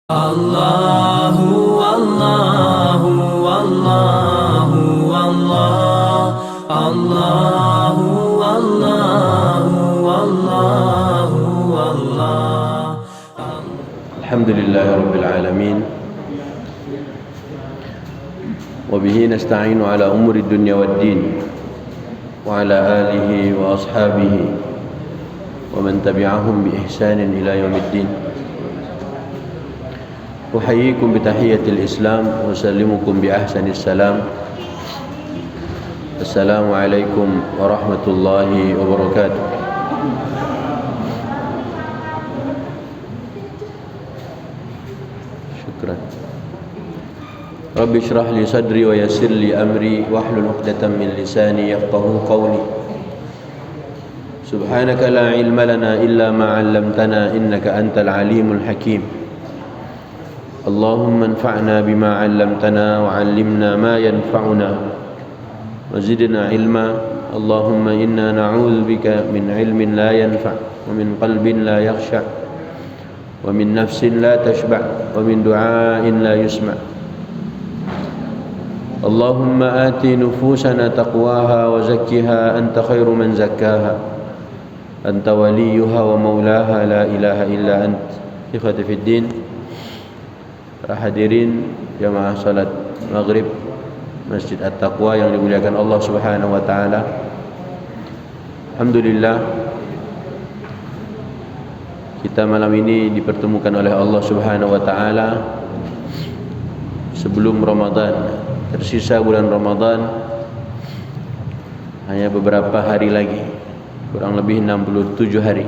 Allahu Allahu Allahu Allah Allahu Allahu Allahu Allah. Alhamdulillahi Rabbil Alamin. Wabihi nasta'inu ala umuri dunya wad din. Wa ala alihi wa ashabihi wa man tabi'ahum bi ihsanin ila yaumiddin. Uhayyikum bi tahiyyatil Islam wa usallimukum bi ahsanis salam. Assalamu alaikum warahmatullahi wabarakatuh. Syukran. Rabbi shrah li sadri wa yassir li amri wahlul 'uqdatam min lisani yafqahu qawli. Subhanaka la ilma lana illa ma 'allamtana innaka antal alimul hakim. Allahumma anfa'na bima 'allamtana wa 'allimna ma yanfa'una wa zidna ilma. Allahumma inna na'udzu bika min 'ilmin la yanfa' wa min qalbin la yakhsha' wa min nafsin la tashba' wa min du'ain la yusma'. Allahumma ati nufusana taqwaha wa zakkiha anta khairu man zakkaha anta waliyuha wa maulaha la ilaha illa ant. Ikhwati fid din, para hadirin jamaah salat maghrib Masjid At-Taqwa yang dimuliakan Allah Subhanahu wa taala. Alhamdulillah, kita malam ini dipertemukan oleh Allah Subhanahu wa taala sebelum Ramadan. Tersisa bulan Ramadan hanya beberapa hari lagi, kurang lebih 67 hari.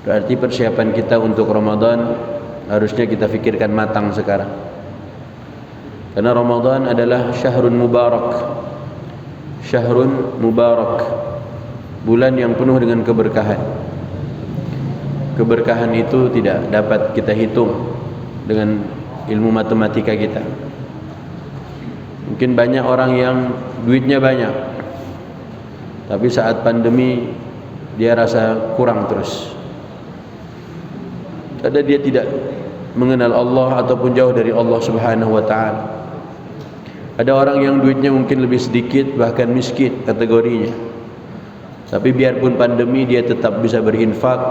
Berarti persiapan kita untuk Ramadan harusnya kita fikirkan matang sekarang. Karena Ramadan adalah syahrun mubarak. Syahrun mubarak, bulan yang penuh dengan keberkahan. Keberkahan itu tidak dapat kita hitung dengan ilmu matematika kita. Mungkin banyak orang yang duitnya banyak, tapi saat pandemi dia rasa kurang terus. Karena dia tidak mengenal Allah ataupun jauh dari Allah Subhanahu wa taala. Ada orang yang duitnya mungkin lebih sedikit, bahkan miskin kategorinya, tapi biarpun pandemi dia tetap bisa berinfak,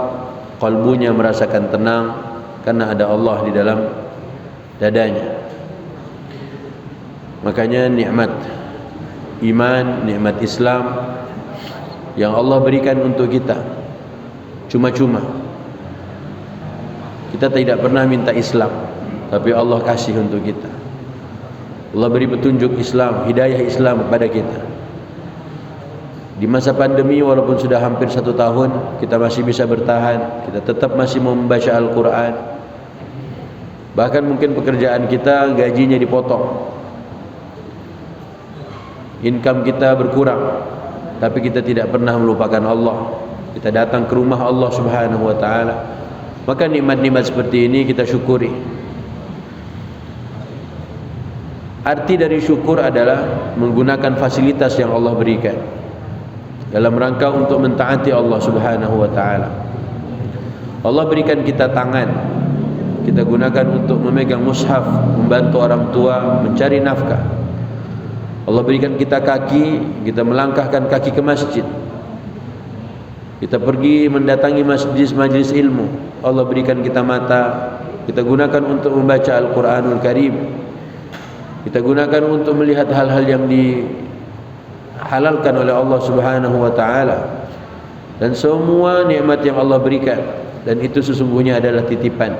kalbunya merasakan tenang karena ada Allah di dalam dadanya. Makanya nikmat iman, nikmat Islam yang Allah berikan untuk kita cuma-cuma. Kita tidak pernah minta Islam, tapi Allah kasih untuk kita. Allah beri petunjuk Islam, hidayah Islam kepada kita. Di masa pandemi walaupun sudah hampir 1 tahun, kita masih bisa bertahan. Kita tetap masih membaca Al-Quran. Bahkan mungkin pekerjaan kita gajinya dipotong, income kita berkurang, tapi kita tidak pernah melupakan Allah. Kita datang ke rumah Allah Subhanahu wa taala. Maka nikmat-nikmat seperti ini kita syukuri. Arti dari syukur adalah menggunakan fasilitas yang Allah berikan dalam rangka untuk mentaati Allah Subhanahu wa taala. Allah berikan kita tangan, kita gunakan untuk memegang mushaf, membantu orang tua mencari nafkah. Allah berikan kita kaki, kita melangkahkan kaki ke masjid. Kita pergi mendatangi majlis ilmu. Allah berikan kita mata, kita gunakan untuk membaca Al-Quranul Karim. Kita gunakan untuk melihat hal-hal yang dihalalkan oleh Allah Subhanahu wa taala. Dan semua nikmat yang Allah berikan, dan itu sesungguhnya adalah titipan.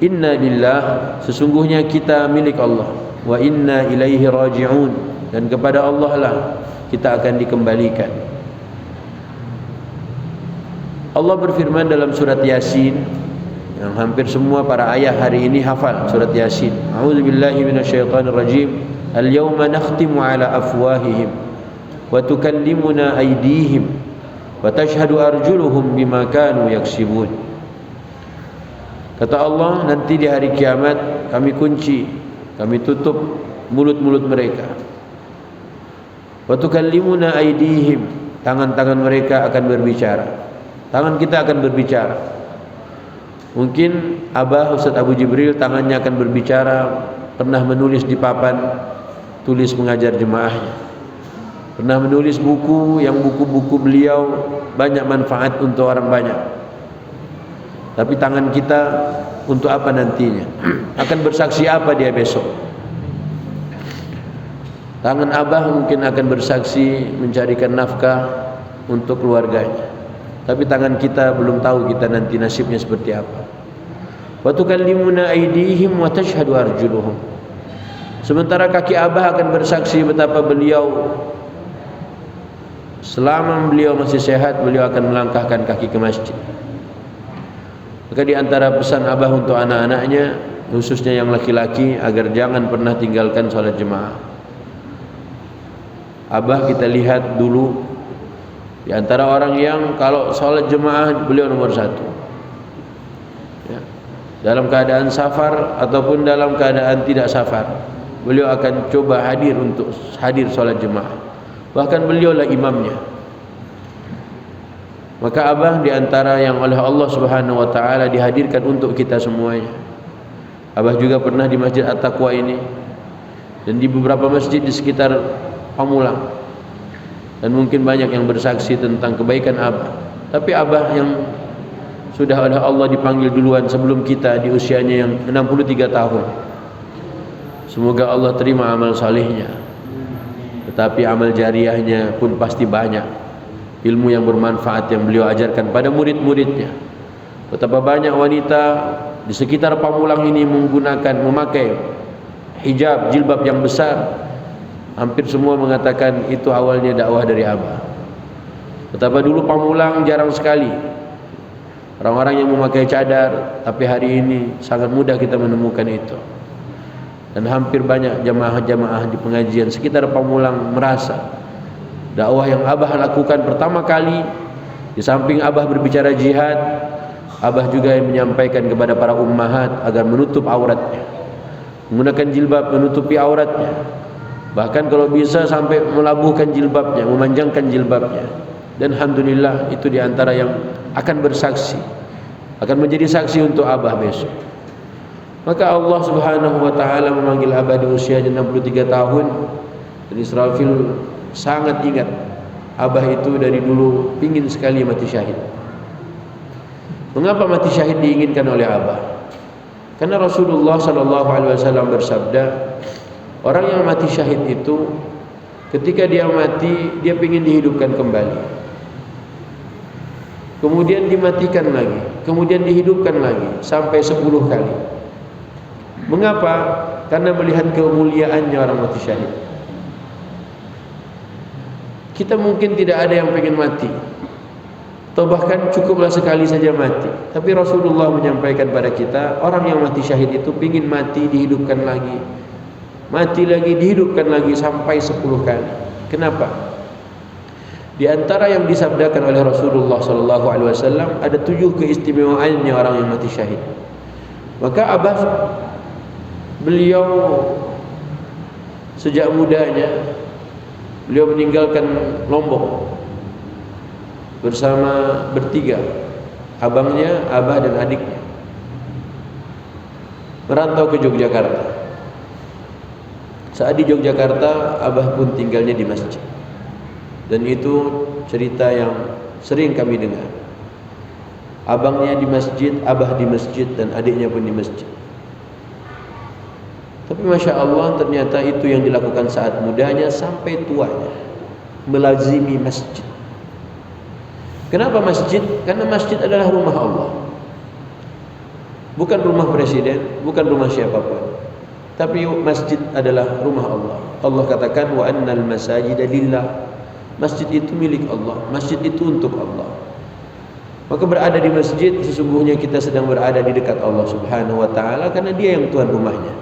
Inna lillah, sesungguhnya kita milik Allah. Wa inna ilaihi raji'un, dan kepada Allah lah kita akan dikembalikan. Allah berfirman dalam surat Yasin, yang hampir semua para ayah hari ini hafal surat Yasin. A'udzubillahi minasyaitonir rajim. Al-yawma nakhtimu ala afwahihim wa tukallimuna aydihim wa tashhadu arjuluhum bima kanu yaksibun. Kata Allah, nanti di hari kiamat kami kunci, kami tutup mulut-mulut mereka. Wa tukallimuna aydihim, tangan-tangan mereka akan berbicara. Tangan kita akan berbicara. Mungkin Abah Ustaz Abu Jibril tangannya akan berbicara, pernah menulis di papan tulis mengajar jemaahnya, pernah menulis buku yang buku-buku beliau banyak manfaat untuk orang banyak. Tapi tangan kita untuk apa nantinya? Akan bersaksi apa dia besok? Tangan Abah mungkin akan bersaksi mencarikan nafkah untuk keluarganya. Tapi tangan kita belum tahu kita nanti nasibnya seperti apa. Wa tukallimuna aydihim wa tashhadu arjuluhum. Sementara kaki Abah akan bersaksi betapa beliau selama beliau masih sehat, beliau akan melangkahkan kaki ke masjid. Maka di antara pesan Abah untuk anak-anaknya, khususnya yang laki-laki, agar jangan pernah tinggalkan salat jemaah. Abah kita lihat dulu di antara orang yang kalau salat jemaah beliau nomor 1. Ya. Dalam keadaan safar ataupun dalam keadaan tidak safar, beliau akan coba hadir salat jemaah. Bahkan beliaulah imamnya. Maka Abah di antara yang oleh Allah Subhanahu wa taala dihadirkan untuk kita semuanya. Abah juga pernah di Masjid At-Taqwa ini dan di beberapa masjid di sekitar Pamulang. Dan mungkin banyak yang bersaksi tentang kebaikan Abah. Tapi Abah yang sudah oleh Allah dipanggil duluan sebelum kita di usianya yang 63 tahun. Semoga Allah terima amal salihnya. Tetapi amal jariahnya pun pasti banyak. Ilmu yang bermanfaat yang beliau ajarkan pada murid-muridnya. Betapa banyak wanita di sekitar Pamulang ini memakai hijab, jilbab yang besar. Hampir semua mengatakan itu awalnya dakwah dari Abah. Betapa dulu Pamulang jarang sekali orang-orang yang memakai cadar, tapi hari ini sangat mudah kita menemukan itu. Dan hampir banyak jamaah-jamaah di pengajian sekitar Pamulang merasa dakwah yang Abah lakukan pertama kali, di samping Abah berbicara jihad, Abah juga yang menyampaikan kepada para ummahat agar menutup auratnya, menggunakan jilbab menutupi auratnya. Bahkan kalau bisa sampai melabuhkan jilbabnya, memanjangkan jilbabnya. Dan alhamdulillah itu diantara yang akan bersaksi, akan menjadi saksi untuk Abah besok. Maka Allah Subhanahu wa taala memanggil Abah di usianya 63 tahun. Dan Israfil sangat ingat Abah itu dari dulu ingin sekali mati syahid. Mengapa mati syahid diinginkan oleh Abah? Karena Rasulullah SAW bersabda, orang yang mati syahid itu ketika dia mati, dia ingin dihidupkan kembali, kemudian dimatikan lagi, kemudian dihidupkan lagi sampai 10 kali. Mengapa? Karena melihat kemuliaannya orang mati syahid. Kita mungkin tidak ada yang ingin mati, atau bahkan cukuplah sekali saja mati. Tapi Rasulullah menyampaikan pada kita, orang yang mati syahid itu ingin mati, dihidupkan lagi, mati lagi, dihidupkan lagi sampai 10 kali. Kenapa? Di antara yang disabdakan oleh Rasulullah SAW ada 7 keistimewaannya orang yang mati syahid. Maka Abah beliau sejak mudanya beliau meninggalkan Lombok bersama bertiga, abangnya, Abah dan adiknya, merantau ke Yogyakarta. Saat di Yogyakarta, Abah pun tinggalnya di masjid. Dan itu cerita yang sering kami dengar. Abangnya di masjid, Abah di masjid, dan adiknya pun di masjid. Tapi Masya Allah, ternyata itu yang dilakukan saat mudanya sampai tuanya, melazimi masjid. Kenapa masjid? Karena masjid adalah rumah Allah, bukan rumah presiden, bukan rumah siapapun. Tapi masjid adalah rumah Allah. Allah katakan wa annal masajida lillah. Masjid itu milik Allah, masjid itu untuk Allah. Maka berada di masjid sesungguhnya kita sedang berada di dekat Allah Subhanahu wa taala, karena Dia yang tuan rumahnya.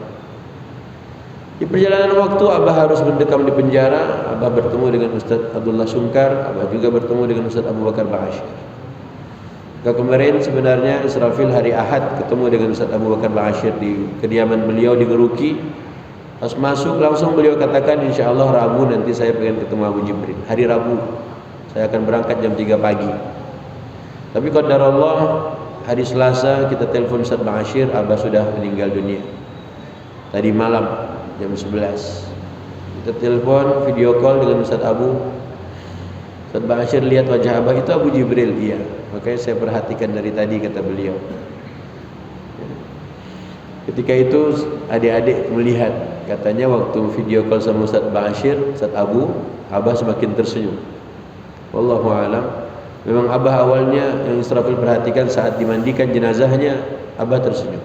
Di perjalanan waktu Abah harus mendekam di penjara. Abah bertemu dengan Ustaz Abdullah Sungkar, Abah juga bertemu dengan Ustaz Abu Bakar Ba'asyir. Kemarin sebenarnya Israfil hari Ahad ketemu dengan Ustaz Abu Bakar Ba'asyir di kediaman beliau di Geruki. Pas masuk langsung beliau katakan, insya Allah Rabu nanti saya pengen ketemu Abu Jibril. Hari Rabu saya akan berangkat jam 3 pagi. Tapi qadarullah hari Selasa kita telepon Ustaz Ba'asyir, Abah sudah meninggal dunia. Tadi malam jam 11 kita telepon video call dengan Ustaz Abu. Ustaz Ba'asyir lihat wajah Abah, itu Abu Jibril. Iya, makanya saya perhatikan dari tadi, kata beliau. Ketika itu adik-adik melihat, katanya waktu video call sama Ustaz Ba'asyir, Ustaz Abu, Abah semakin tersenyum. Wallahu a'lam. Memang Abah awalnya yang Israfil perhatikan saat dimandikan jenazahnya, Abah tersenyum.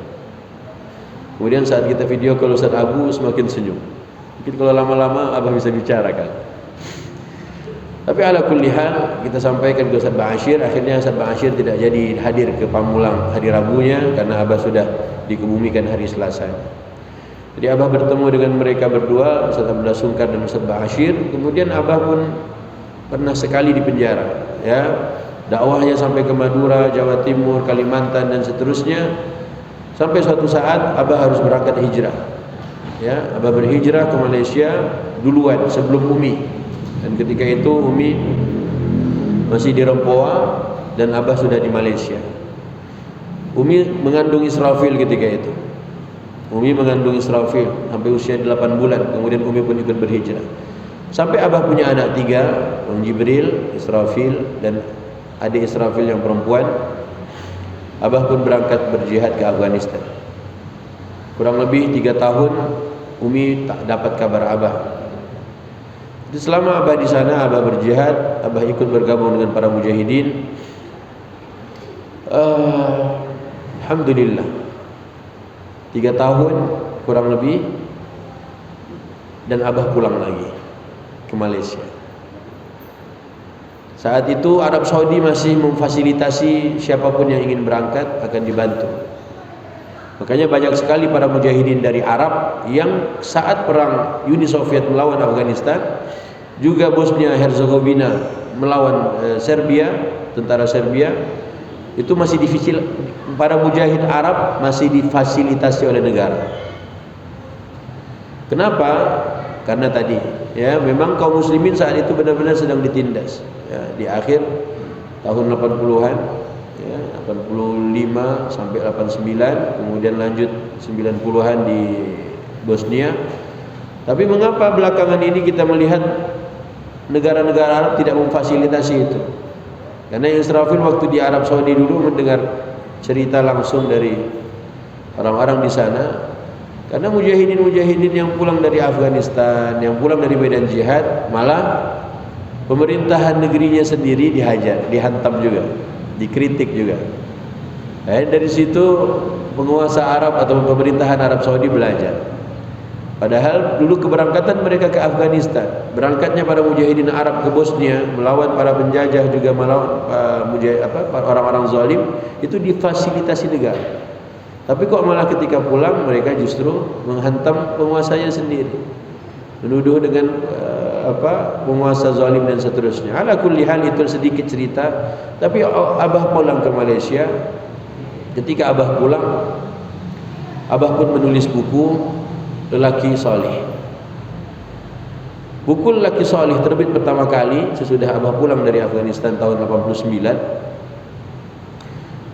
Kemudian saat kita video call Ustaz Abu semakin senyum. Mungkin kalau lama-lama Abah bisa bicara kan. Tapi ala kulli hal kita sampaikan ke Ustaz Ba'asyir. Akhirnya Ustaz Ba'asyir tidak jadi hadir ke Pamulang hari Rabunya karena Abah sudah dikebumikan hari Selasa. Jadi Abah bertemu dengan mereka berdua, Ustaz Abdullah Sungkar dan Ustaz Ba'asyir. Kemudian Abah pun pernah sekali di penjara, ya. Dakwahnya sampai ke Madura, Jawa Timur, Kalimantan dan seterusnya. Sampai suatu saat Abah harus berangkat hijrah. Ya, Abah berhijrah ke Malaysia duluan sebelum Umi. Dan ketika itu Umi masih di Rempoa dan Abah sudah di Malaysia. Umi mengandung Israfil ketika itu. Umi mengandung Israfil sampai usia 8 bulan. Kemudian Umi pun ikut berhijrah. Sampai Abah punya anak 3, Bang Jibril, Israfil dan adik Israfil yang perempuan. Abah pun berangkat berjihad ke Afghanistan. Kurang lebih 3 tahun Umi tak dapat kabar Abah. Jadi selama Abah di sana, Abah berjihad, Abah ikut bergabung dengan para mujahidin. Alhamdulillah 3 tahun kurang lebih, dan Abah pulang lagi ke Malaysia. Saat itu Arab Saudi masih memfasilitasi siapapun yang ingin berangkat akan dibantu. Makanya banyak sekali para mujahidin dari Arab yang saat perang Uni Soviet melawan Afghanistan, juga Bosnia Herzegovina melawan Serbia, tentara Serbia, itu masih para mujahid Arab masih difasilitasi oleh negara. Kenapa? Karena tadi, ya, memang kaum muslimin saat itu benar-benar sedang ditindas. Ya, di akhir tahun 80-an, ya, 85 sampai 89, kemudian lanjut 90-an di Bosnia. Tapi mengapa belakangan ini kita melihat negara-negara Arab tidak memfasilitasi itu? Karena Israfil waktu di Arab Saudi dulu mendengar cerita langsung dari orang-orang di sana. Karena mujahidin-mujahidin yang pulang dari Afghanistan, yang pulang dari medan jihad, malah pemerintahan negerinya sendiri dihajar, dihantam juga, dikritik juga. Dari situ penguasa Arab atau pemerintahan Arab Saudi belajar. Padahal dulu keberangkatan mereka ke Afghanistan, berangkatnya para mujahidin Arab ke Bosnia melawan para penjajah, juga melawan orang-orang zalim, itu difasilitasi negara. Tapi kok malah ketika pulang mereka justru menghantam penguasanya sendiri, menuduh dengan penguasa zalim dan seterusnya. Ala kulli hal itu sedikit cerita. Tapi Abah pulang ke Malaysia. Ketika Abah pulang, Abah pun menulis buku Lelaki Saleh. Buku Lelaki Saleh terbit pertama kali sesudah Abah pulang dari Afghanistan tahun 89.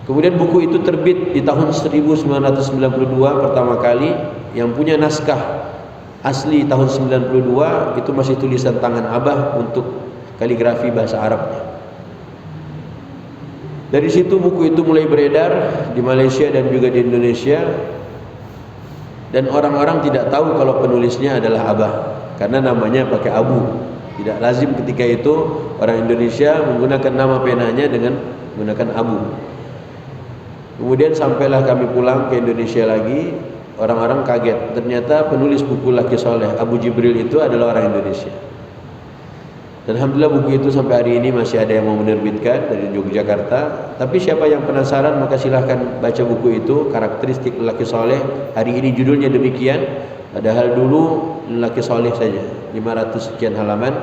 Kemudian buku itu terbit di tahun 1992 pertama kali. Yang punya naskah asli tahun 92 itu masih tulisan tangan Abah untuk kaligrafi bahasa Arabnya. Dari situ buku itu mulai beredar di Malaysia dan juga di Indonesia. Dan orang-orang tidak tahu kalau penulisnya adalah Abah, karena namanya pakai Abu. Tidak lazim ketika itu orang Indonesia menggunakan nama penanya dengan menggunakan Abu. Kemudian sampailah kami pulang ke Indonesia lagi, orang-orang kaget. Ternyata penulis buku Laki Soleh, Abu Jibril, itu adalah orang Indonesia. Dan alhamdulillah buku itu sampai hari ini masih ada yang mau menerbitkan dari Yogyakarta. Tapi siapa yang penasaran maka silahkan baca buku itu, Karakteristik Laki Soleh. Hari ini judulnya demikian, padahal dulu Laki Soleh saja 500 sekian halaman.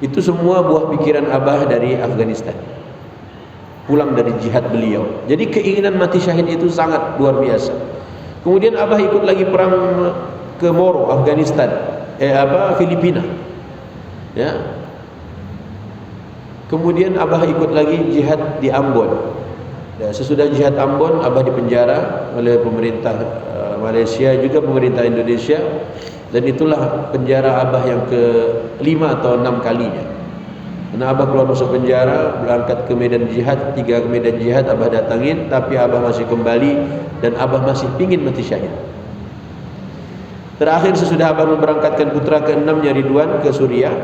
Itu semua buah pikiran Abah dari Afghanistan, pulang dari jihad beliau. Jadi keinginan mati syahid itu sangat luar biasa. Kemudian Abah ikut lagi perang ke Moro, Afghanistan, Filipina. Ya. Kemudian Abah ikut lagi jihad di Ambon. Sesudah jihad Ambon, Abah dipenjara oleh pemerintah Malaysia, juga pemerintah Indonesia, dan itulah penjara Abah yang ke-5 atau 6 kalinya. Karena Abah keluar masuk penjara, berangkat ke medan jihad, 3 medan jihad Abah datangin, tapi Abah masih kembali dan Abah masih pingin mati syahid. Terakhir sesudah Abah memberangkatkan putra ke-6-nya Ridwan ke Suriah,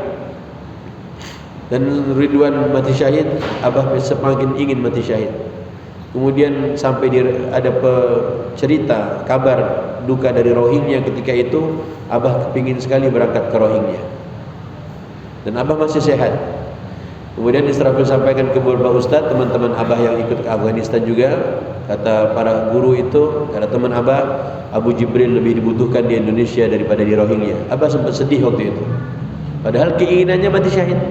dan Ridwan mati syahid, Abah semakin ingin mati syahid. Kemudian sampai ada cerita kabar duka dari Rohingya ketika itu, Abah kepingin sekali berangkat ke Rohingya, dan Abah masih sehat. Kemudian Israfil sampaikan ke beberapa ustaz, teman-teman Abah yang ikut ke Afghanistan juga, kata para guru itu, kata teman Abah, Abu Jibril lebih dibutuhkan di Indonesia daripada di Rohingya. Abah sempat sedih waktu itu, padahal keinginannya mati syahid.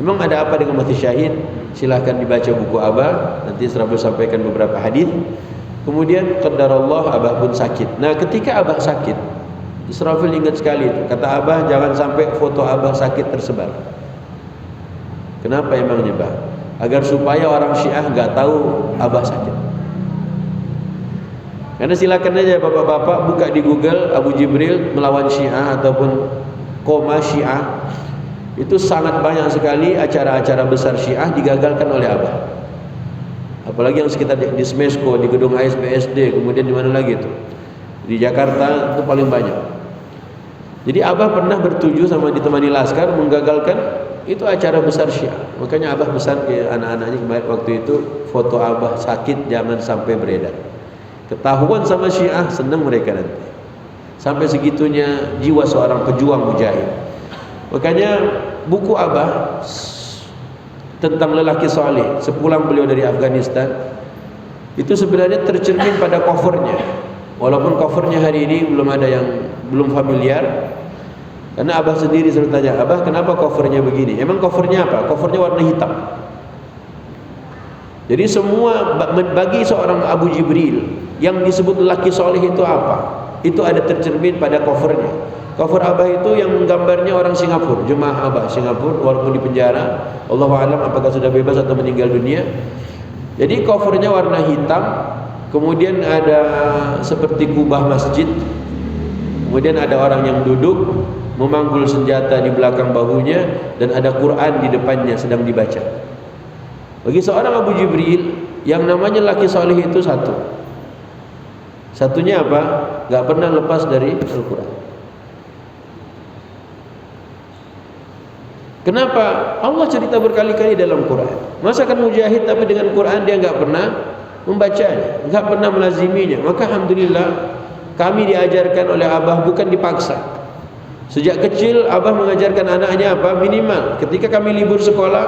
Memang ada apa dengan mati syahid? Silahkan dibaca buku Abah, nanti Israfil sampaikan beberapa hadis. Kemudian qadarullah, Abah pun sakit. Nah, ketika Abah sakit, Israfil ingat sekali itu. Kata Abah, jangan sampai foto Abah sakit tersebar. Kenapa emangnya, Bah? Agar supaya orang Syiah enggak tahu Abah sakit. Karena silakan aja bapak-bapak buka di Google Abu Jibril melawan Syiah ataupun koma Syiah. Itu sangat banyak sekali acara-acara besar Syiah digagalkan oleh Abah. Apalagi yang sekitar di Smesko, di gedung ASBSD, kemudian di mana lagi itu? Di Jakarta itu paling banyak. Jadi Abah pernah bertuju sama ditemani Laskar menggagalkan itu acara besar Syiah. Makanya Abah pesan ke anak-anaknya kemarin waktu itu, foto Abah sakit jangan sampai beredar. Ketahuan sama Syiah, senang mereka nanti. Sampai segitunya jiwa seorang pejuang mujahid. Makanya buku Abah tentang lelaki soleh sepulang beliau dari Afghanistan itu sebenarnya tercermin pada covernya. Walaupun covernya hari ini belum familiar, karena Abah sendiri selalu tanya, Abah kenapa covernya begini? Emang covernya apa? Covernya warna hitam. Jadi semua bagi seorang Abu Jibril yang disebut lelaki soleh itu apa? Itu ada tercermin pada covernya. Cover Abah itu yang gambarnya orang Singapura, jemaah Abah Singapura, walaupun di penjara, Allahu a'lam apakah sudah bebas atau meninggal dunia. Jadi covernya warna hitam, kemudian ada seperti kubah masjid, kemudian ada orang yang duduk memanggul senjata di belakang bahunya, dan ada Quran di depannya sedang dibaca. Bagi seorang Abu Jibril yang namanya laki soleh itu satunya apa? Gak pernah lepas dari Al-Quran. Kenapa? Allah cerita berkali-kali dalam Quran. Masa kan mujahid tapi dengan Quran dia enggak pernah membacanya, enggak pernah melaziminya. Maka alhamdulillah kami diajarkan oleh Abah bukan dipaksa. Sejak kecil Abah mengajarkan anaknya apa? Minimal ketika kami libur sekolah,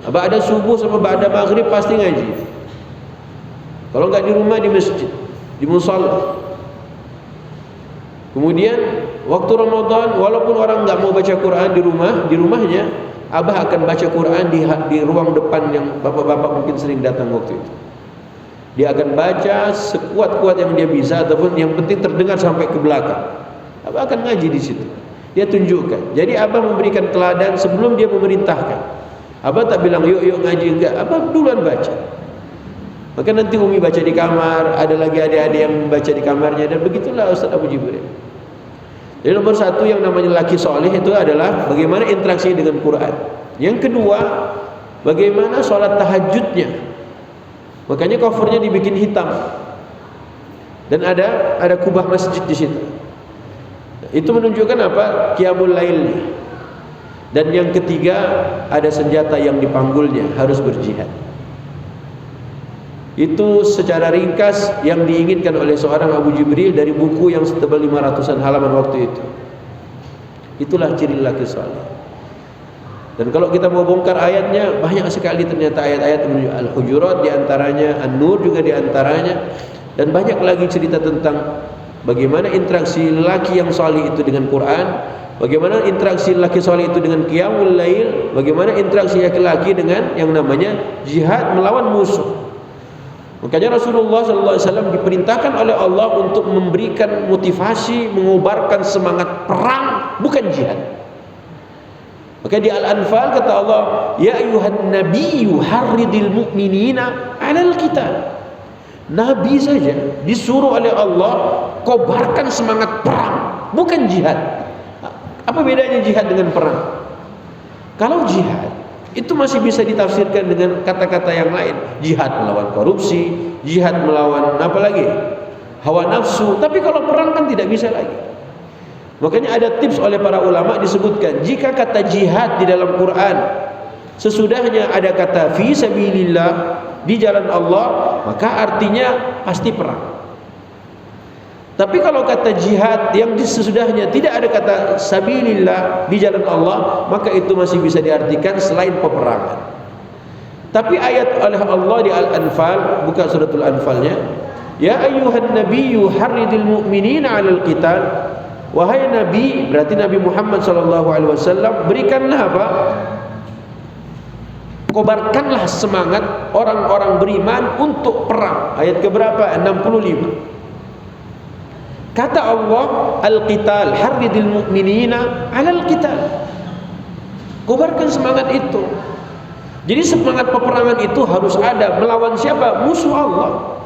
Abah ada subuh sama ba'da maghrib pasti ngaji. Kalau enggak di rumah di masjid, di musala. Kemudian waktu Ramadan, walaupun orang enggak mau baca Quran di rumahnya, Abah akan baca Quran di ruang depan yang bapak-bapak mungkin sering datang waktu itu. Dia akan baca sekuat-kuat yang dia bisa, ataupun yang penting terdengar sampai ke belakang. Abah akan ngaji di situ. Dia tunjukkan. Jadi Abah memberikan teladan sebelum dia memerintahkan. Abah tak bilang yuk ngaji, enggak. Abah duluan baca. Maka nanti Umi baca di kamar, ada lagi adik-adik yang baca di kamarnya, dan begitulah Ustaz Abu Jibril. Jadi nomor satu yang namanya laki soleh itu adalah bagaimana interaksi dengan Quran. Yang kedua, bagaimana sholat tahajudnya. Makanya covernya dibikin hitam dan ada kubah masjid di situ. Itu menunjukkan apa? Qiyamul lailnya. Dan yang ketiga, ada senjata yang dipanggulnya, harus berjihad. Itu secara ringkas yang diinginkan oleh seorang Abu Jibril dari buku yang setebal 500-an halaman waktu itu. Itulah ciri laki saleh. Dan kalau kita mau bongkar ayatnya, banyak sekali ternyata ayat-ayat menuju Al-Hujurat diantaranya, An-Nur juga diantaranya, dan banyak lagi cerita tentang bagaimana interaksi lelaki yang saleh itu dengan Quran, bagaimana interaksi lelaki saleh itu dengan Qiyamul Lail, bagaimana interaksi laki-laki dengan yang namanya jihad melawan musuh. Makanya Rasulullah SAW diperintahkan oleh Allah untuk memberikan motivasi, mengobarkan semangat perang, bukan jihad. Maka di Al-Anfal kata Allah, ya ayuhan nabiyyu harridil mu'minina 'alal qital. Nabi saja disuruh oleh Allah kobarkan semangat perang, bukan jihad. Apa bedanya jihad dengan perang? Kalau jihad itu masih bisa ditafsirkan dengan kata-kata yang lain. Jihad melawan korupsi, jihad melawan apa lagi? Hawa nafsu. Tapi kalau perang kan tidak bisa lagi. Makanya ada tips oleh para ulama disebutkan, jika kata jihad di dalam Quran sesudahnya ada kata fi sabilillah, di jalan Allah, maka artinya pasti perang. Tapi kalau kata jihad yang sesudahnya tidak ada kata sabilillah, di jalan Allah, maka itu masih bisa diartikan selain peperangan. Tapi ayat oleh Allah di Al-Anfal, buka suratul Anfalnya, ya ayyuhan nabiyyu harridil mu'minina 'alal qital. Wahai Nabi, berarti Nabi Muhammad SAW, berikanlah apa? Kobarkanlah semangat orang-orang beriman untuk perang. Ayat keberapa? 65. Kata Allah, al-qital, harridil mu'minina 'alal qital. Kobarkan semangat itu. Jadi semangat peperangan itu harus ada. Melawan siapa? Musuh Allah.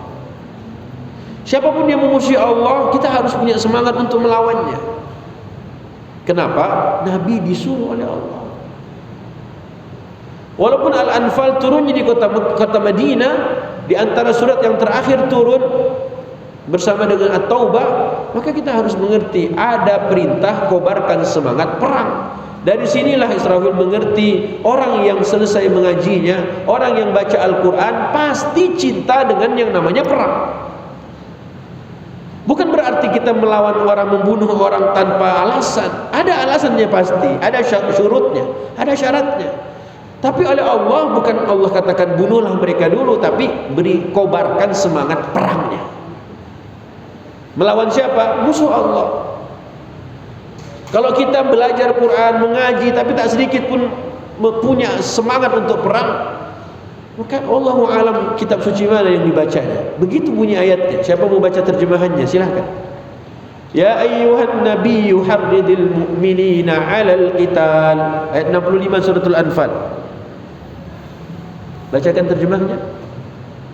Siapapun yang memusuhi Allah, kita harus punya semangat untuk melawannya. Kenapa? Nabi disuruh oleh Allah. Walaupun Al-Anfal turunnya di kota Madinah, di antara surat yang terakhir turun bersama dengan At-Taubah, maka kita harus mengerti ada perintah kobarkan semangat perang. Dari sinilah Israfil mengerti orang yang selesai mengajinya, orang yang baca Al-Quran pasti cinta dengan yang namanya perang. Bukan berarti kita melawan orang, membunuh orang tanpa alasan. Ada alasannya pasti, ada syurutnya, ada syaratnya. Tapi oleh Allah, bukan Allah katakan bunuhlah mereka dulu, tapi beri kobarkan semangat perangnya. Melawan siapa? Musuh Allah. Kalau kita belajar Quran, mengaji, tapi tak sedikit pun punya semangat untuk perang, maka Allahu alam kitab suci mana yang dibacanya. Begitu bunyi ayatnya. Siapa mau baca terjemahannya? Silahkan. Ya ayyuhan nabiyyu harridil mu'minina 'alal qital. Ayat 65 suratul Anfal. Bacakan terjemahnya.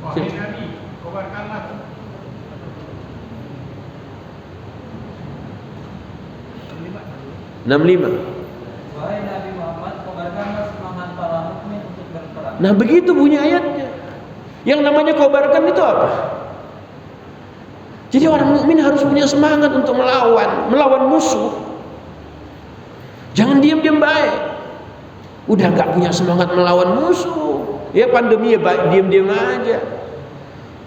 Wahai Nabi, kobarkanlah 65. Wahai Nabi Muhammad, kobarkanlah semangat para mukmin untuk berperang. Nah, begitu bunyi ayatnya. Yang namanya kobarkan itu apa? Jadi orang mukmin harus punya semangat untuk melawan musuh. Jangan diam-diam baik. Udah nggak punya semangat melawan musuh, ya pandemi ya baik diam-diam aja.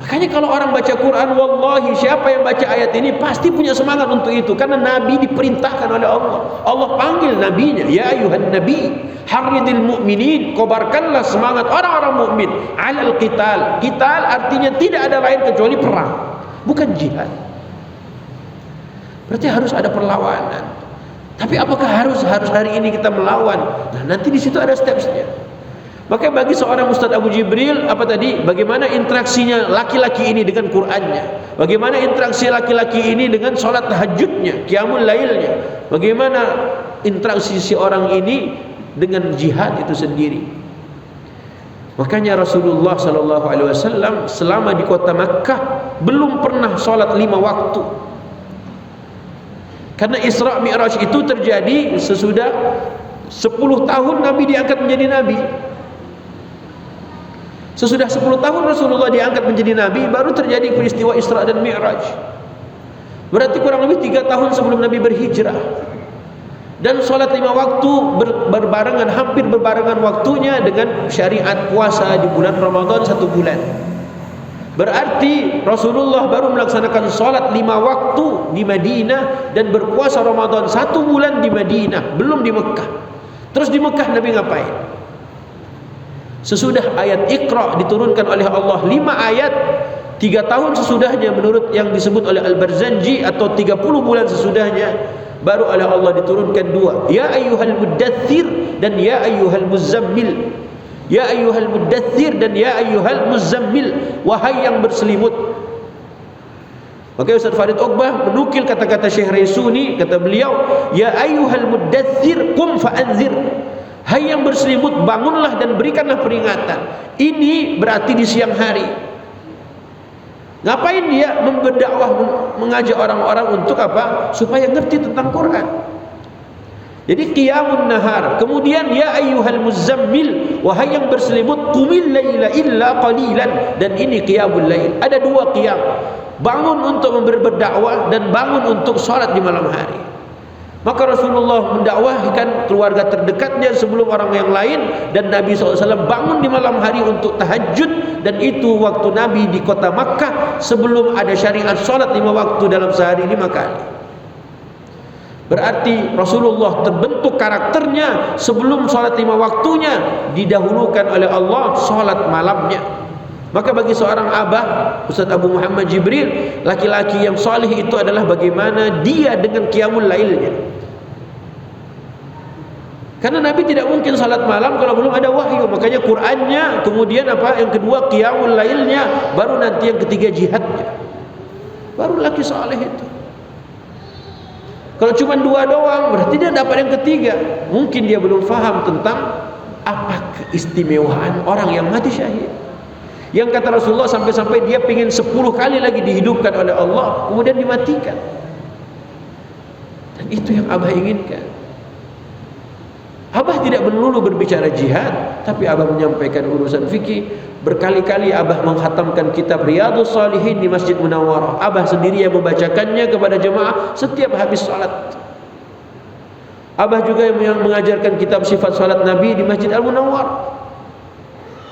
Makanya kalau orang baca Quran, wallahi siapa yang baca ayat ini pasti punya semangat untuk itu, karena Nabi diperintahkan oleh Allah. Allah panggil nabinya, ya ayuhan nabi harridil mu'minin, kobarkanlah semangat orang-orang mukmin 'alal qital. Qital artinya tidak ada lain kecuali perang, bukan jihad. Berarti harus ada perlawanan. Tapi apakah harus hari ini kita melawan? Nah, nanti di situ ada stepsnya. Maka bagi seorang Ustadz Abu Jibril, apa tadi? Bagaimana interaksinya laki-laki ini dengan Qur'annya? Bagaimana interaksi laki-laki ini dengan sholat tahajudnya, qiyamul lailnya? Bagaimana interaksi si orang ini dengan jihad itu sendiri? Makanya Rasulullah SAW selama di kota Makkah belum pernah sholat 5 waktu. Karena Isra Mi'raj itu terjadi sesudah 10 tahun Nabi diangkat menjadi Nabi. Sesudah 10 tahun Rasulullah diangkat menjadi Nabi, baru terjadi peristiwa Isra dan Mi'raj. Berarti kurang lebih 3 tahun sebelum Nabi berhijrah. Dan sholat 5 waktu berbarengan, hampir berbarengan waktunya dengan syariat puasa di bulan Ramadan 1 bulan. Berarti Rasulullah baru melaksanakan sholat 5 waktu di Madinah dan berpuasa Ramadan 1 bulan di Madinah, belum di Mekah. Terus di Mekah Nabi ngapain? Sesudah ayat Iqra diturunkan oleh Allah 5 ayat, 3 tahun sesudahnya menurut yang disebut oleh Al-Barzanji, atau 30 bulan sesudahnya, baru oleh Allah diturunkan 2, ya ayyuhal muddathir dan ya ayyuhal muzammil. Ya ayyuhal muddathir dan ya ayyuhal muzammil, wahai yang berselimut. Maka Ustaz Farid Uqbah menukil kata-kata Syekh Raisuni, kata beliau, ya ayyuhal muddathir qum fa'anzir. Hai yang berselimut, bangunlah dan berikanlah peringatan. Ini berarti di siang hari. Ngapain dia berdakwah, mengajak orang-orang untuk apa? Supaya ngerti tentang Quran. Jadi qiyamun nahar. Kemudian ya ayyuhal muzammil, wahai yang berselimut, qumil laila illa qalilan. Dan ini qiyamul lail. Ada dua qiyam. Bangun untuk berdakwah dan bangun untuk salat di malam hari. Maka Rasulullah mendakwahkan keluarga terdekatnya sebelum orang yang lain, dan Nabi SAW bangun di malam hari untuk tahajud, dan itu waktu Nabi di kota Makkah sebelum ada syariat salat 5 waktu dalam sehari 5 kali. Berarti Rasulullah terbentuk karakternya sebelum salat 5 waktunya didahulukan oleh Allah salat malamnya. Maka bagi seorang abah, Ustaz Abu Muhammad Jibril, laki-laki yang salih itu adalah bagaimana dia dengan qiyamul lailnya. Karena Nabi tidak mungkin salat malam kalau belum ada wahyu. Makanya Qur'annya, kemudian apa? Yang kedua qiyamul lailnya, baru nanti yang ketiga jihadnya. Baru laki salih itu. Kalau cuma 2 doang, berarti dia dapat yang ketiga. Mungkin dia belum faham tentang apa keistimewaan orang yang mati syahid. Yang kata Rasulullah sampai-sampai dia ingin 10 kali lagi dihidupkan oleh Allah, kemudian dimatikan. Dan itu yang Abah inginkan. Abah tidak melulu berbicara jihad, tapi Abah menyampaikan urusan fikih. Berkali-kali Abah menghatamkan kitab Riyadhus Shalihin di Masjid Munawwarah. Abah sendiri yang membacakannya kepada jemaah setiap habis salat. Abah juga yang mengajarkan kitab sifat salat Nabi di Masjid Al-Munawwarah.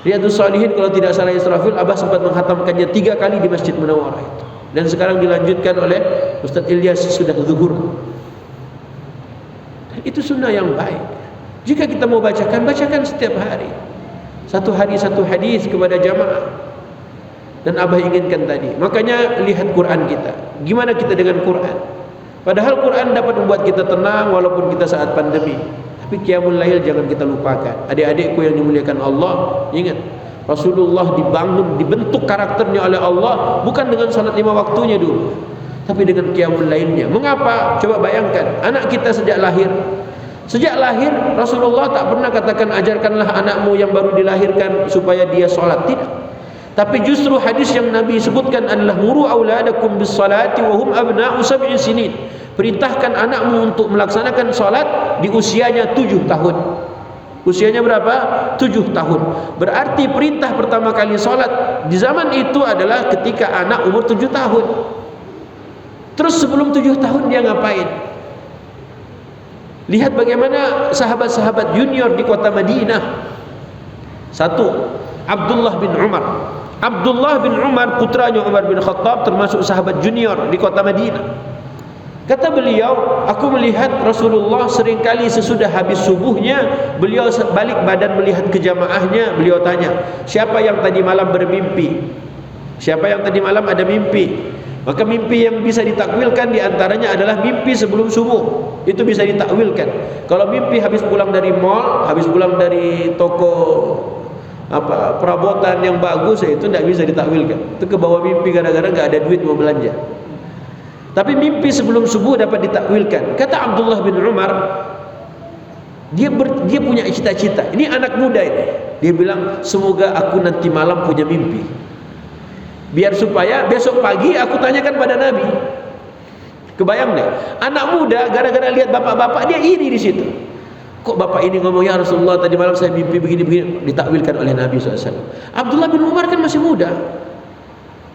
Riyadhus Shalihin kalau tidak salah Israfil, Abah sempat menghatamkannya 3 kali di Masjid Munawwarah itu. Dan sekarang dilanjutkan oleh Ustaz Ilyas sudah zuhur. Itu sunnah yang baik. Jika kita mau bacakan, bacakan setiap hari. 1 hari 1 hadis kepada jamaah. Dan Abah inginkan tadi. Makanya lihat Quran kita. Gimana kita dengan Quran? Padahal Quran dapat membuat kita tenang walaupun kita saat pandemi. Tapi qiyamul lail jangan kita lupakan. Adik-adikku yang dimuliakan Allah, ingat Rasulullah dibentuk karakternya oleh Allah bukan dengan salat 5 waktunya dulu, tapi dengan qiyamul lailnya. Mengapa? Coba bayangkan, anak kita sejak lahir Rasulullah tak pernah katakan ajarkanlah anakmu yang baru dilahirkan supaya dia salat, tidak. Tapi justru hadis yang Nabi sebutkan adalah muru auladakum bis salati wa hum abna'u 7 sinin. Perintahkan anakmu untuk melaksanakan salat di usianya 7 tahun. Usianya berapa? 7 tahun. Berarti perintah pertama kali salat di zaman itu adalah ketika anak umur 7 tahun. Terus sebelum 7 tahun dia ngapain? Lihat bagaimana sahabat-sahabat junior di kota Madinah. 1. Abdullah bin Umar. Abdullah bin Umar putranya Umar bin Khattab, termasuk sahabat junior di kota Madinah. Kata beliau, aku melihat Rasulullah seringkali sesudah habis subuhnya, beliau balik badan melihat ke jamaahnya. Beliau tanya, siapa yang tadi malam bermimpi? Siapa yang tadi malam ada mimpi? Maka mimpi yang bisa ditakwilkan diantaranya adalah mimpi sebelum subuh. Itu bisa ditakwilkan. Kalau mimpi habis pulang dari mall, habis pulang dari toko perabotan yang bagus, itu tidak bisa ditakwilkan. Itu ke bawah mimpi gara-gara nggak ada duit mau belanja. Tapi mimpi sebelum subuh dapat ditakwilkan. Kata Abdullah bin Umar, dia punya cita-cita. Ini anak muda ini. Dia bilang, semoga aku nanti malam punya mimpi, biar supaya besok pagi aku tanyakan pada Nabi. Kebayang deh, anak muda gara-gara lihat bapak-bapak dia iri di situ. Kok bapak ini ngomong, ya Rasulullah tadi malam saya mimpi begini-begini, ditakwilkan oleh Nabi SAW. Abdullah bin Umar kan masih muda.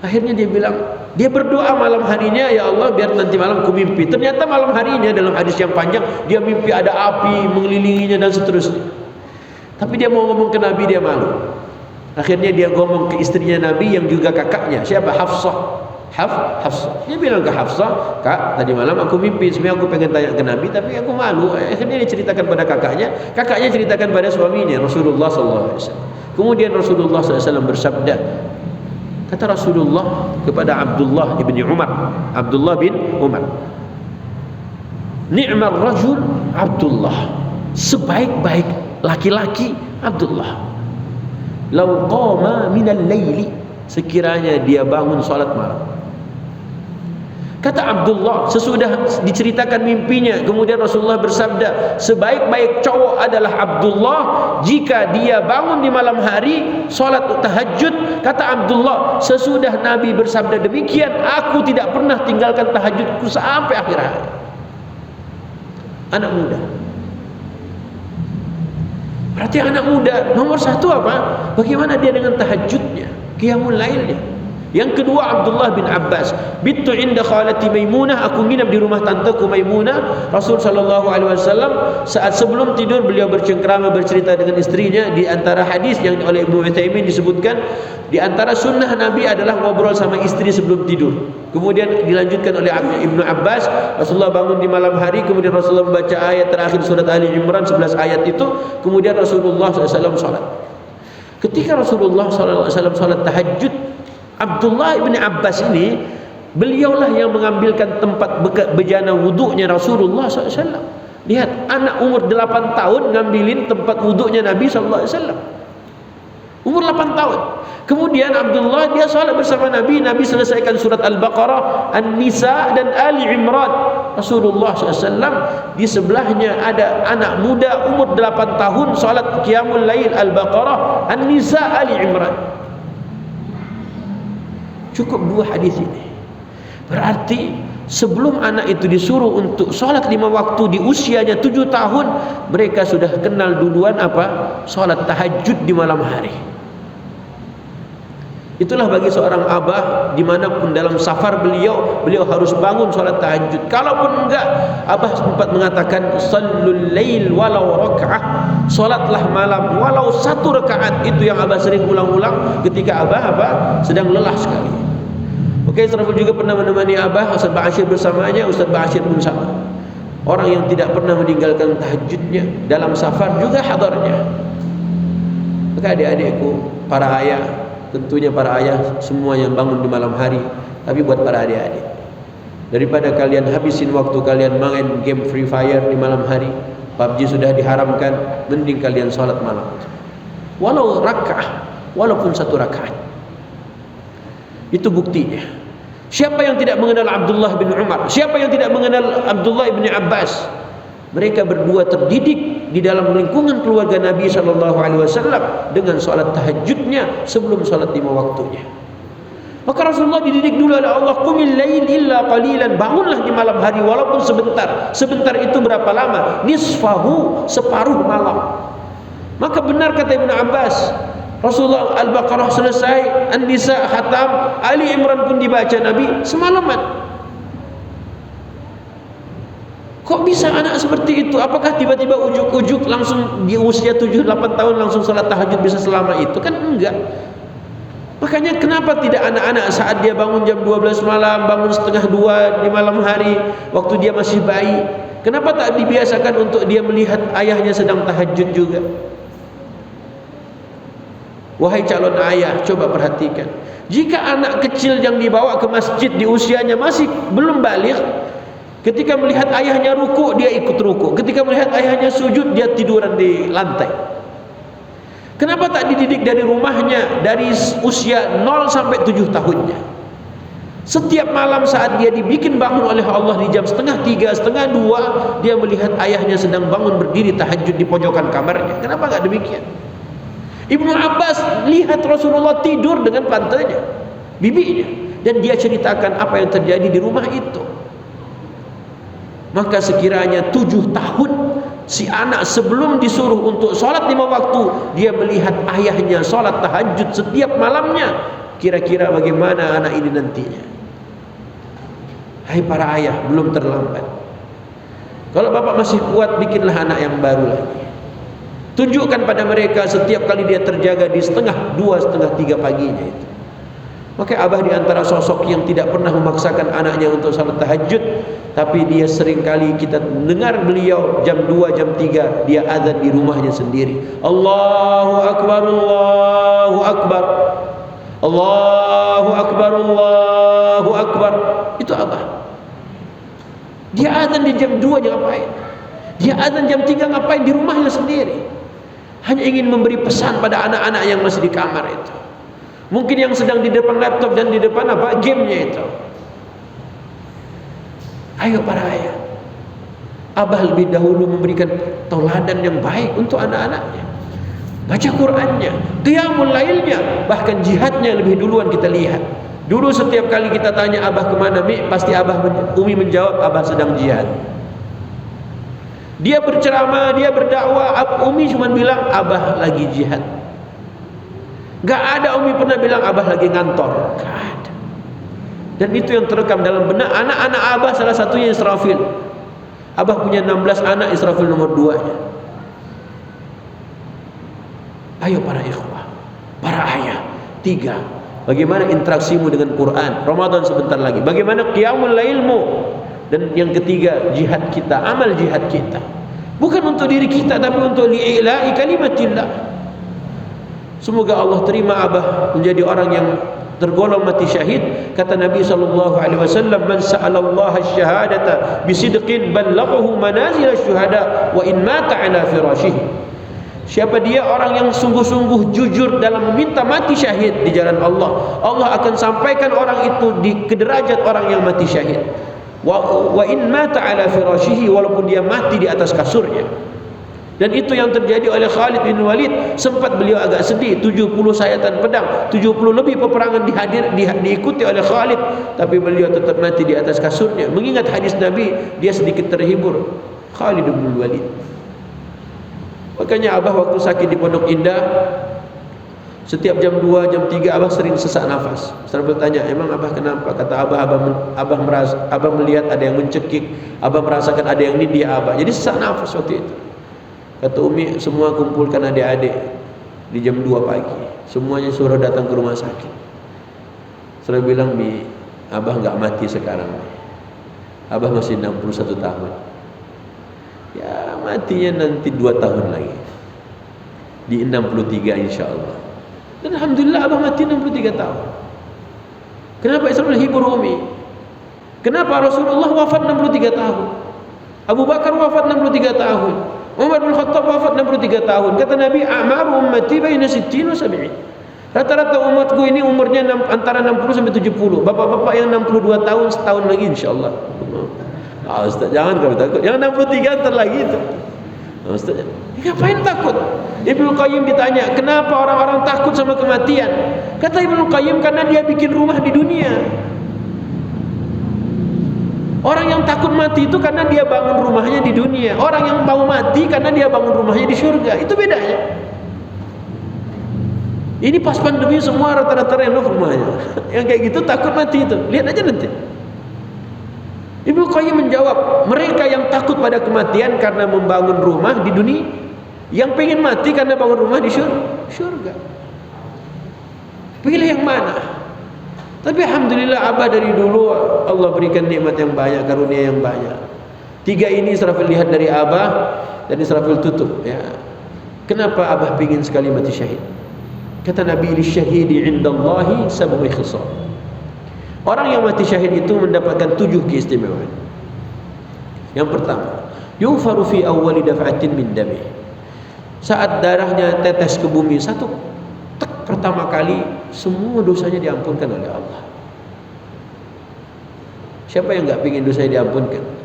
Akhirnya dia bilang, dia berdoa malam harinya, ya Allah biar nanti malam ku mimpi. Ternyata malam harinya dalam hadis yang panjang, dia mimpi ada api mengelilinginya dan seterusnya. Tapi dia mau ngomong ke Nabi, dia malu. Akhirnya dia ngomong ke istrinya Nabi yang juga kakaknya. Siapa? Hafsah. Hafsah. Dia bilang ke Hafsah, Kak, tadi malam aku mimpi. Sebenarnya aku pengen tanya ke Nabi, tapi aku malu. Akhirnya dia ceritakan pada kakaknya. Kakaknya ceritakan pada suaminya, Rasulullah SAW. Kemudian Rasulullah SAW bersabda, kata Rasulullah kepada Abdullah bin Umar, ni'mar rajul Abdullah, sebaik-baik laki-laki Abdullah, lau qama minal laili, sekiranya dia bangun salat malam, Kata Abdullah, sesudah diceritakan mimpinya, kemudian Rasulullah bersabda, sebaik-baik cowok adalah Abdullah jika dia bangun di malam hari solat tahajud. Kata Abdullah, sesudah Nabi bersabda demikian, aku tidak pernah tinggalkan tahajudku sampai akhir hayat. Anak muda. Berarti anak muda nomor satu apa? Bagaimana dia dengan tahajudnya, qiyamul lailnya. Yang kedua, Abdullah bin Abbas, bittu inda khalati Maimunah, aku nginap di rumah tanteku Maimunah. Rasul sallallahu alaihi wasallam saat sebelum tidur beliau bercengkrama bercerita dengan istrinya. Di antara hadis yang oleh Ibnu Utsaimin disebutkan, di antara sunnah Nabi adalah ngobrol sama istri sebelum tidur. Kemudian dilanjutkan oleh Ibnu Abbas, Rasulullah bangun di malam hari, kemudian Rasulullah membaca ayat terakhir surat Ali Imran 11 ayat itu, kemudian Rasulullah SAW salat. Ketika Rasulullah SAW salat tahajud, Abdullah bin Abbas ini, beliaulah yang mengambilkan tempat bejana wudunya Rasulullah SAW. Lihat, anak umur 8 tahun ngambilin tempat wudunya Nabi SAW. Umur 8 tahun. Kemudian Abdullah dia salat bersama Nabi. Nabi selesaikan surat Al-Baqarah, An-Nisa dan Ali Imran. Rasulullah SAW di sebelahnya ada anak muda umur 8 tahun salat qiyamul lail Al-Baqarah, An-Nisa, Ali Imran. Cukup 2 hadis ini. Berarti sebelum anak itu disuruh untuk sholat 5 waktu di usianya 7 tahun, mereka sudah kenal duluan apa? Sholat tahajud di malam hari. Itulah bagi seorang abah, dimanapun dalam safar beliau harus bangun sholat tahajud. Kalaupun enggak, abah sempat mengatakan shallul lail walau raka'ah, sholatlah malam walau 1 rakaat. Itu yang abah sering ulang-ulang ketika abah sedang lelah sekali. Oke, Israfil juga pernah menemani abah, Ustaz Ba'asyir bersamanya. Ustaz Ba'asyir pun sama, orang yang tidak pernah meninggalkan tahajudnya dalam safar juga hadarnya. Maka adik-adikku, para ayah, tentunya para ayah semua yang bangun di malam hari, tapi buat para adik-adik, daripada kalian habisin waktu kalian main game Free Fire di malam hari, PUBG sudah diharamkan, mending kalian sholat malam walau raka'ah, walaupun 1 rakaat. Itu buktinya. Siapa yang tidak mengenal Abdullah bin Umar? Siapa yang tidak mengenal Abdullah bin Abbas? Mereka berdua terdidik di dalam lingkungan keluarga Nabi SAW dengan sholat tahajudnya sebelum sholat 5 waktunya. Maka Rasulullah dididik dulu oleh Allah, qumil lail illa qalilan, bangunlah di malam hari walaupun sebentar. Sebentar itu berapa lama? Nisfahu, separuh malam. Maka benar kata Ibnu Abbas, Rasulullah Al-Baqarah selesai, An-Nisa khatam, Ali Imran pun dibaca Nabi semalaman. Kok bisa anak seperti itu? Apakah tiba-tiba ujuk-ujuk langsung di usia 7-8 tahun langsung salat tahajud bisa selama itu? Kan enggak. Makanya kenapa tidak anak-anak saat dia bangun jam 12 malam, bangun setengah 2 di malam hari waktu dia masih bayi, kenapa tak dibiasakan untuk dia melihat ayahnya sedang tahajud juga? Wahai calon ayah, coba perhatikan. Jika anak kecil yang dibawa ke masjid di usianya masih belum baligh, ketika melihat ayahnya ruku, dia ikut ruku. Ketika melihat ayahnya sujud, dia tiduran di lantai. Kenapa tak dididik dari rumahnya, dari usia 0 sampai 7 tahunnya? Setiap malam saat dia dibikin bangun oleh Allah di jam setengah 3, setengah 2, dia melihat ayahnya sedang bangun berdiri tahajud di pojokan kamarnya. Kenapa gak demikian? Ibnu Abbas lihat Rasulullah tidur dengan pantainya, bibinya, dan dia ceritakan apa yang terjadi di rumah itu. Maka sekiranya 7 tahun si anak sebelum disuruh untuk sholat 5 waktu, dia melihat ayahnya sholat tahajud setiap malamnya, kira-kira bagaimana anak ini nantinya? Hai para ayah, belum terlambat. Kalau bapak masih kuat, bikinlah anak yang baru lagi. Tunjukkan pada mereka setiap kali dia terjaga di setengah 2, setengah 3 paginya itu. Maka abah di antara sosok yang tidak pernah memaksakan anaknya untuk salat tahajud, tapi dia sering kali kita dengar beliau jam 2, jam 3 dia azan di rumahnya sendiri. Allahu Akbar, Allahu Akbar, Allahu Akbar, Allahu Akbar. Itu abah. Dia azan di jam 2 ngapain? Dia azan jam 3 ngapain? Di rumahnya sendiri. Hanya ingin memberi pesan pada anak-anak yang masih di kamar itu. Mungkin yang sedang di depan laptop dan di depan gamenya itu. Ayo para ayah, abah lebih dahulu memberikan tauladan yang baik untuk anak-anaknya. Baca Qur'annya, qiyamul lailnya, bahkan jihadnya lebih duluan kita lihat. Dulu setiap kali kita tanya abah kemana, Mi, pasti Umi menjawab abah sedang jihad. Dia berceramah, dia berdakwah, Umi cuma bilang abah lagi jihad. Gak ada Umi pernah bilang abah lagi ngantor. Gak ada. Dan itu yang terekam dalam benak anak-anak abah, salah satunya Israfil. Abah punya 16 anak, Israfil nomor 2-nya. Ayo para ikhwah, para ayah. 3, bagaimana interaksimu dengan Quran? Ramadan sebentar lagi. Bagaimana qiyamul lailmu? Dan yang ketiga, jihad kita, amal jihad kita. Bukan untuk diri kita, tapi untuk li'ila'i kalimatillah. Semoga Allah terima abah menjadi orang yang tergolong mati syahid. Kata Nabi SAW, man sa'alallaha syahadata bisidqin ballaghahu manazil syuhada wa in mata ala firashihi. Siapa dia orang yang sungguh-sungguh jujur dalam meminta mati syahid di jalan Allah, Allah akan sampaikan orang itu ke derajat orang yang mati syahid. Wa in mata ala firashihi, walaupun dia mati di atas kasurnya. Dan itu yang terjadi oleh Khalid bin Walid. Sempat beliau agak sedih, 70 sayatan pedang, 70 lebih peperangan diikuti oleh Khalid, tapi beliau tetap mati di atas kasurnya. Mengingat hadis Nabi, dia sedikit terhibur. Khalid bin Walid. Makanya abah waktu sakit di Pondok Indah, setiap jam 2, jam 3 abah sering sesak nafas. Setelah bertanya, emang abah kenapa? Kata abah melihat ada yang mencekik, abah merasakan ada yang nindih abah, jadi sesak nafas waktu itu. Kata Umi, semua kumpulkan adik-adik di jam 2 pagi, semuanya suruh datang ke rumah sakit. Saya bilang, Mi, abah nggak mati sekarang, abah masih 61 tahun. Ya matinya nanti 2 tahun lagi, di 63 insya Allah. Dan alhamdulillah abah mati 63 tahun. Kenapa Islam hibur Umi? Kenapa Rasulullah wafat 63 tahun, Abu Bakar wafat 63 tahun, Umar bin Khattab wafat 63 tahun. Kata Nabi, a'maru ummati baina 60 wa 70. Rata-rata umatku ini umurnya antara 60 sampai 70. Bapak-bapak yang 62 tahun, setahun lagi insyaallah. Ustaz, jangan kamu takut. Yang 63 ntar lagi itu. Ustaz, ngapain takut? Ibnu Qayyim ditanya, kenapa orang-orang takut sama kematian? Kata Ibnu Qayyim, karena dia bikin rumah di dunia. Orang yang takut mati itu karena dia bangun rumahnya di dunia. Orang yang mau mati karena dia bangun rumahnya di surga. Itu bedanya. Ini pas pandemi semua rata-rata renov rumahnya. Yang kayak gitu takut mati itu. Lihat aja nanti. Ibnu Qayyim menjawab, mereka yang takut pada kematian karena membangun rumah di dunia, yang pengen mati karena bangun rumah di surga. Pilih yang mana? Tapi alhamdulillah abah dari dulu Allah berikan nikmat yang banyak, karunia yang banyak. 3 ini Israfil lihat dari abah, dan Israfil tutup. Ya. Kenapa abah ingin sekali mati syahid? Kata Nabi, lisyahidi indallahi sab'u khisal. Orang yang mati syahid itu mendapatkan 7 keistimewaan. Yang pertama, yufaru fi awwali daf'atin min damih. Saat darahnya tetes ke bumi, satu tek pertama kali, semua dosanya diampunkan oleh Allah. Siapa yang enggak ingin dosanya diampunkan?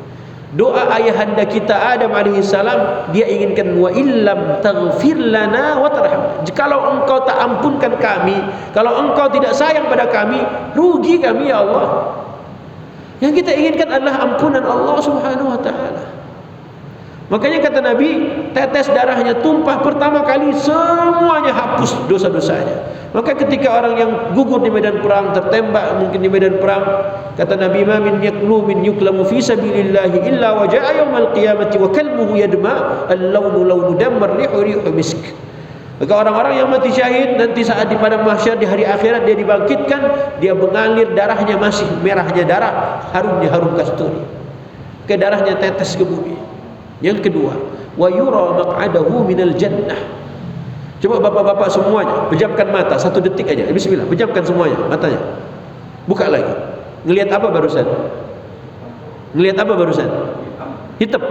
Doa ayahanda kita Adam alaihissalam, dia inginkan, wa illam taghfir lana wa tarham. Jikalau engkau tak ampunkan kami, kalau engkau tidak sayang pada kami, rugi kami ya Allah. Yang kita inginkan adalah ampunan Allah Subhanahu wa taala. Makanya kata Nabi, tetes darahnya tumpah pertama kali, semuanya hapus dosa-dosanya. Maka ketika orang yang gugur di medan perang, tertembak mungkin di medan perang, kata Nabi, ma min yaklumin yuklamu fi sabilillahi illa wa ja'a yaumal qiyamati wa kalbuhu yadma al-launu launu dammar rihu rihu misk. Maka orang-orang yang mati syahid nanti saat di padang mahsyar di hari akhirat dia dibangkitkan, dia mengalir darahnya masih merahnya darah, harumnya harum kasturi. Ke darahnya tetes ke bumi. Yang kedua, wa yura maq'adahu minal jannah. Coba bapak-bapak semuanya pejamkan mata 1 detik aja. Bismillah, pejamkan semuanya matanya. Buka lagi. Ngelihat apa barusan? Ngelihat apa barusan? Hitam.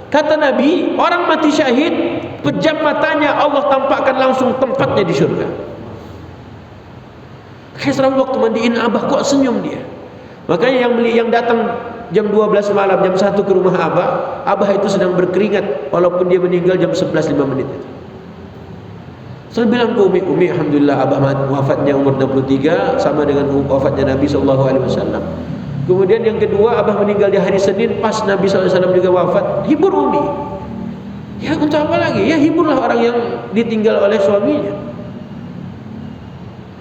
Kata Nabi, orang mati syahid, pejam matanya, Allah tampakkan langsung tempatnya di surga. Kayak waktu mandiin abah kok senyum dia. Makanya yang datang jam 12 malam, jam 1 ke rumah Abah, Abah itu sedang berkeringat walaupun dia meninggal jam 11.05 itu. Saya bilang ke Umi, alhamdulillah Abah wafatnya umur 63 sama dengan wafatnya Nabi SAW. Kemudian yang kedua, Abah meninggal di hari Senin pas Nabi SAW juga wafat. Hibur Umi. Ya untuk apa lagi? Ya hiburlah orang yang ditinggal oleh suaminya.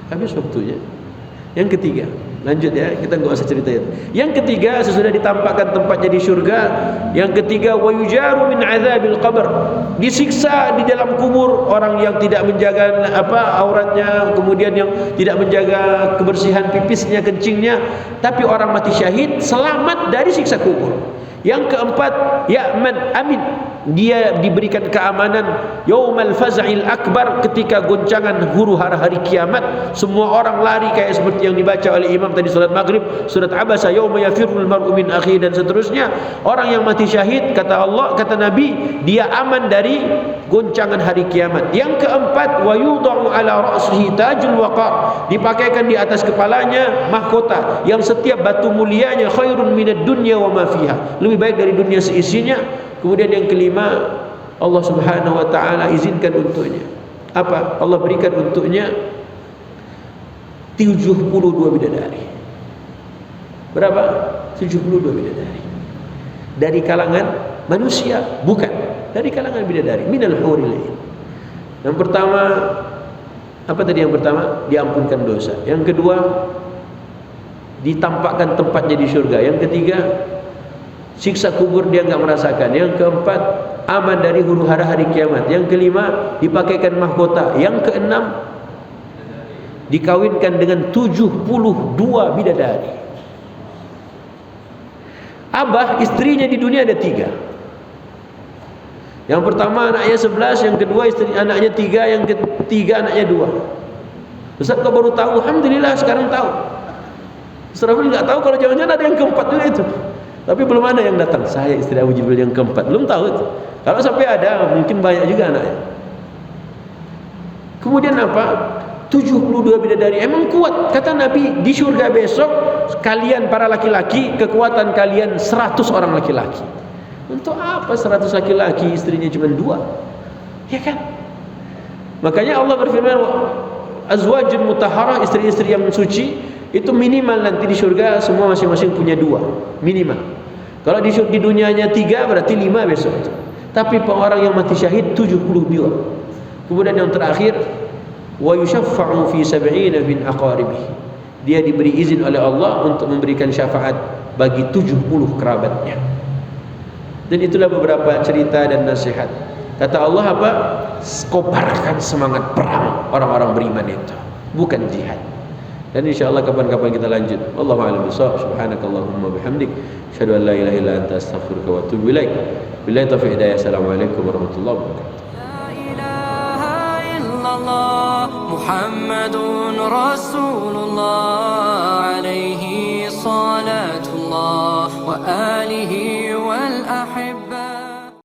Habis waktunya. Yang ketiga, lanjut ya, kita enggak usah cerita itu. Yang ketiga, sesudah ditampakkan tempatnya di surga, yang ketiga wa yujaru min azabil qabr, disiksa di dalam kubur orang yang tidak menjaga auratnya, kemudian yang tidak menjaga kebersihan pipisnya, kencingnya, tapi orang mati syahid selamat dari siksa kubur. Yang keempat, ya'man amin, dia diberikan keamanan yaumal faz'il akbar, ketika goncangan huru hara hari kiamat, semua orang lari kayak seperti yang dibaca oleh imam tadi salat maghrib, surat Abasa, yauma yafirrul mar'u min akhihi dan seterusnya. Orang yang mati syahid, kata Allah, kata Nabi, dia aman dari goncangan hari kiamat. Yang keempat, wa yudha'u ala ra'sihi tajul waqar, dipakaikan di atas kepalanya mahkota yang setiap batu mulianya khairun minad dunya wa ma fiha, lebih baik dari dunia seisinya. Kemudian yang kelima, Allah Subhanahu wa taala izinkan untuknya apa? Allah berikan untuknya 72 bidadari. Berapa? 72 bidadari. Dari kalangan manusia, bukan, dari kalangan bidadari, minal huril ain. Yang pertama, apa tadi yang pertama? Diampunkan dosa. Yang kedua, ditampakkan tempatnya di surga. Yang ketiga, siksa kubur dia enggak merasakan. Yang keempat, aman dari huru hara hari kiamat. Yang kelima, dipakaikan mahkota. Yang keenam, dikawinkan dengan 72 bidadari. Abah istrinya di dunia ada 3. Yang pertama anaknya 11, yang kedua istri anaknya 3, yang ketiga anaknya 2. Ustaz kau baru tahu? Alhamdulillah sekarang tahu. Ustaz Rafil enggak tahu kalau jangan-jangan ada yang keempat juga itu. Tapi belum ada yang datang. Saya istri Abu Jibril yang keempat, belum tahu itu. Kalau sampai ada, mungkin banyak juga anaknya. Kemudian apa? 72 bidadari. Emang kuat. Kata Nabi, di surga besok kalian para laki-laki, kekuatan kalian 100 orang laki-laki. Untuk apa 100 laki-laki, istrinya cuma 2? Ya kan? Makanya Allah berfirman, azwajun mutahharah, istri-istri yang suci, itu minimal nanti di surga semua masing-masing punya 2 minimal. Kalau di dunianya 3 berarti 5 besok. Tapi orang yang mati syahid 72. Kemudian yang terakhir, wa yushaffa'u fi 70 min aqaribihi, dia diberi izin oleh Allah untuk memberikan syafaat bagi 70 kerabatnya. Dan itulah beberapa cerita dan nasihat. Kata Allah apa? Kobarkan semangat perang orang-orang beriman itu, bukan jihad. Dan insyaallah kapan-kapan kita lanjut. Wallahu a'lam bishawab. Subhanakallahumma bihamdik, asyhadu an la ilaha illa anta, astaghfiruka wa atubu ilaik. Billahi taufiq hidayah. Assalamualaikum warahmatullahi wabarakatuh. La ilaha illallah Muhammadun Rasulullah, alaihi salatullah wa alihi wal ahibba.